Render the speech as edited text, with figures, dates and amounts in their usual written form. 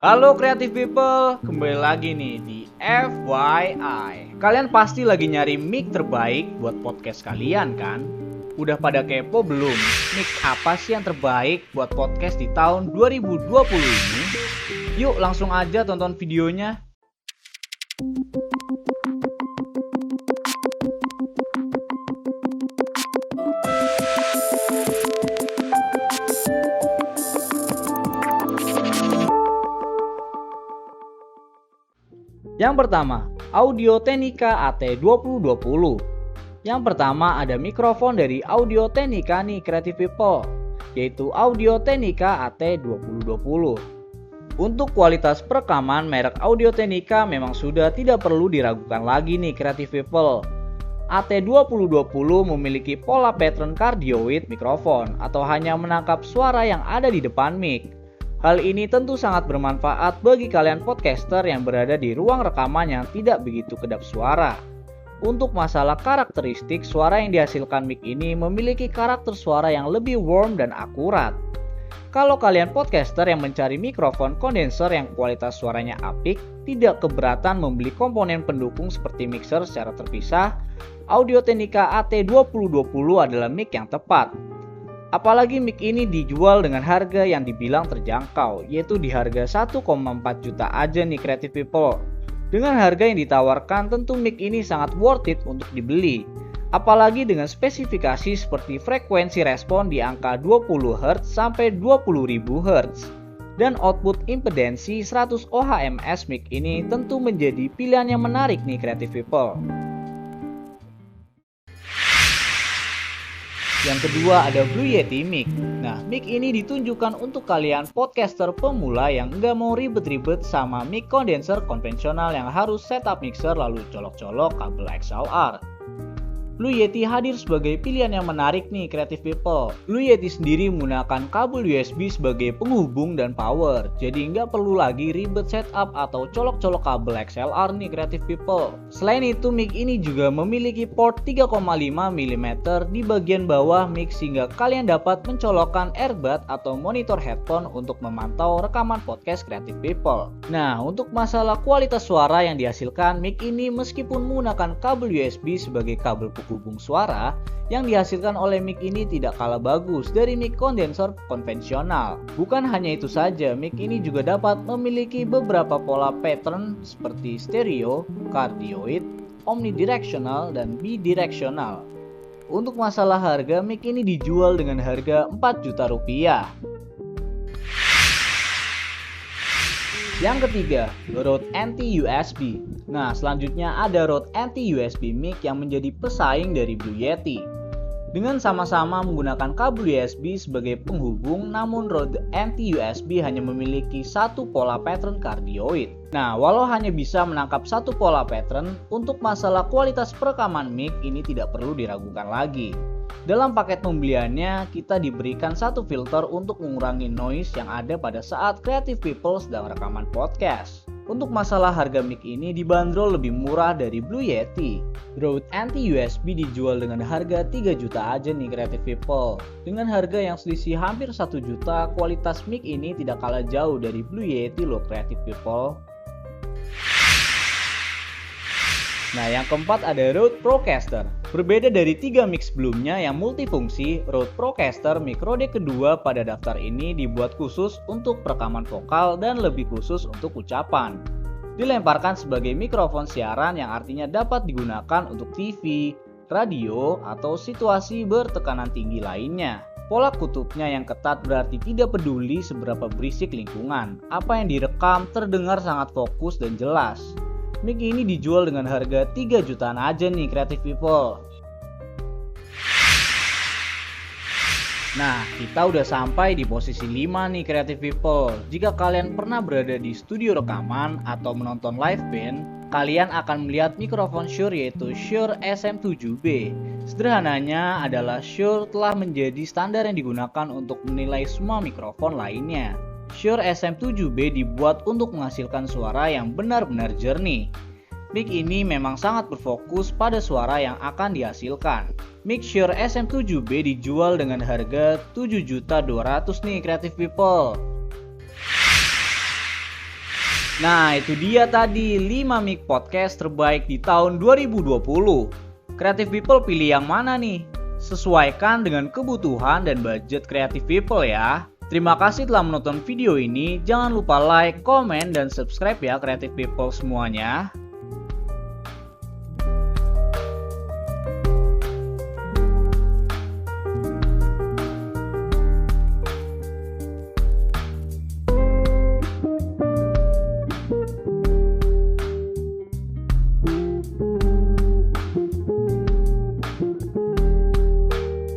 Halo Creative People, kembali lagi nih di FYI. Kalian pasti lagi nyari mic terbaik buat podcast kalian kan? Udah pada kepo belum? Mic apa sih yang terbaik buat podcast di tahun 2020 ini? Yuk langsung aja tonton videonya. Yang pertama, Audio-Technica AT2020. Yang pertama ada mikrofon dari Audio-Technica nih Creative People, yaitu Audio-Technica AT2020. Untuk kualitas perekaman, merek Audio-Technica memang sudah tidak perlu diragukan lagi nih Creative People. AT2020 memiliki pola pattern cardioid mikrofon atau hanya menangkap suara yang ada di depan mic. Hal ini tentu sangat bermanfaat bagi kalian podcaster yang berada di ruang rekaman yang tidak begitu kedap suara. Untuk masalah karakteristik, suara yang dihasilkan mic ini memiliki karakter suara yang lebih warm dan akurat. Kalau kalian podcaster yang mencari mikrofon kondenser yang kualitas suaranya apik, tidak keberatan membeli komponen pendukung seperti mixer secara terpisah, Audio-Technica AT2020 adalah mic yang tepat. Apalagi mic ini dijual dengan harga yang dibilang terjangkau, yaitu di harga 1,4 juta aja nih Creative People. Dengan harga yang ditawarkan, tentu mic ini sangat worth it untuk dibeli. Apalagi dengan spesifikasi seperti frekuensi respon di angka 20 Hz sampai 20.000 Hz. Dan output impedensi 100 ohms mic ini tentu menjadi pilihan yang menarik nih Creative People. Yang kedua ada Blue Yeti mic. Nah, mic ini ditunjukkan untuk kalian podcaster pemula yang nggak mau ribet-ribet sama mic kondenser konvensional yang harus setup mixer lalu colok-colok kabel XLR. Blue Yeti hadir sebagai pilihan yang menarik nih Creative People. Blue Yeti sendiri menggunakan kabel USB sebagai penghubung dan power, jadi nggak perlu lagi ribet setup atau colok-colok kabel XLR nih Creative People. Selain itu, mic ini juga memiliki port 3,5 mm di bagian bawah mic sehingga kalian dapat mencolokkan earbud atau monitor headphone untuk memantau rekaman podcast Creative People. Nah, untuk masalah kualitas suara yang dihasilkan, mic ini meskipun menggunakan kabel USB sebagai kabel penghubung suara, yang dihasilkan oleh mic ini tidak kalah bagus dari mic kondenser konvensional. Bukan hanya itu saja, mic ini juga dapat memiliki beberapa pola pattern seperti stereo, cardioid, omnidirectional, dan bidirectional. Untuk masalah harga, mic ini dijual dengan harga 4 juta rupiah. Yang ketiga, Rode Anti-USB. Nah, selanjutnya ada Rode Anti-USB mic yang menjadi pesaing dari Blue Yeti. Dengan sama-sama menggunakan kabel USB sebagai penghubung, namun Rode Anti-USB hanya memiliki satu pola pattern cardioid. Nah, walau hanya bisa menangkap satu pola pattern, untuk masalah kualitas perekaman mic ini tidak perlu diragukan lagi. Dalam paket pembeliannya, kita diberikan satu filter untuk mengurangi noise yang ada pada saat Creative People sedang rekaman podcast. Untuk masalah harga mic ini dibanderol lebih murah dari Blue Yeti. Rode Anti-USB dijual dengan harga 3 juta aja nih Creative People. Dengan harga yang selisih hampir 1 juta, kualitas mic ini tidak kalah jauh dari Blue Yeti loh Creative People. Nah, yang keempat ada Rode Procaster. Berbeda dari 3 mic sebelumnya yang multifungsi, Rode Procaster mic Rode kedua pada daftar ini dibuat khusus untuk perekaman vokal dan lebih khusus untuk ucapan. Dilemparkan sebagai mikrofon siaran yang artinya dapat digunakan untuk TV, radio, atau situasi bertekanan tinggi lainnya. Pola kutubnya yang ketat berarti tidak peduli seberapa berisik lingkungan. Apa yang direkam terdengar sangat fokus dan jelas. Mic ini dijual dengan harga 3 jutaan aja nih Creative People. Nah, kita udah sampai di posisi 5 nih Creative People. Jika kalian pernah berada di studio rekaman atau menonton live band, kalian akan melihat mikrofon Shure yaitu Shure SM7B. Sederhananya adalah Shure telah menjadi standar yang digunakan untuk menilai semua mikrofon lainnya. Shure SM7B dibuat untuk menghasilkan suara yang benar-benar jernih. Mic ini memang sangat berfokus pada suara yang akan dihasilkan. Mic Shure SM7B dijual dengan harga 7.200.000 nih Creative People. Nah, itu dia tadi 5 mic podcast terbaik di tahun 2020. Creative People pilih yang mana nih? Sesuaikan dengan kebutuhan dan budget Creative People ya. Terima kasih telah menonton video ini. Jangan lupa like, komen, dan subscribe ya Creative People semuanya.